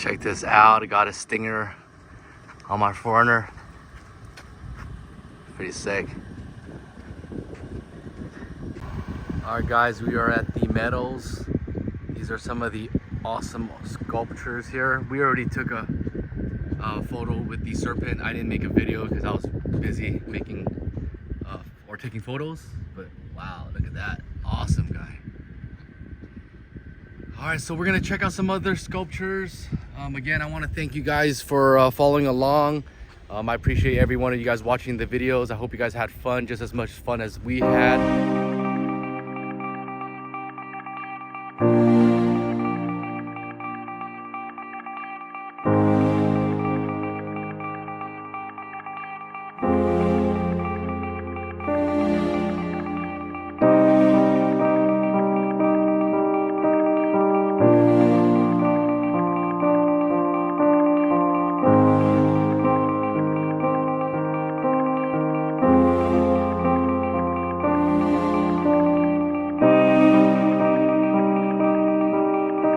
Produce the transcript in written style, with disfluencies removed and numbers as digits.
Check this out. I got a stinger on my Foreigner. Pretty sick. Alright guys, we are at the Meadows. These are some of the awesome sculptures here. We already took a photo with the serpent. I didn't make a video because I was busy making or taking photos, but wow, look at that. Awesome guy. Alright, so we're gonna check out some other sculptures. Again, I want to thank you guys for following along. I appreciate every one of you guys watching the videos. I hope you guys had fun, just as much fun as we had.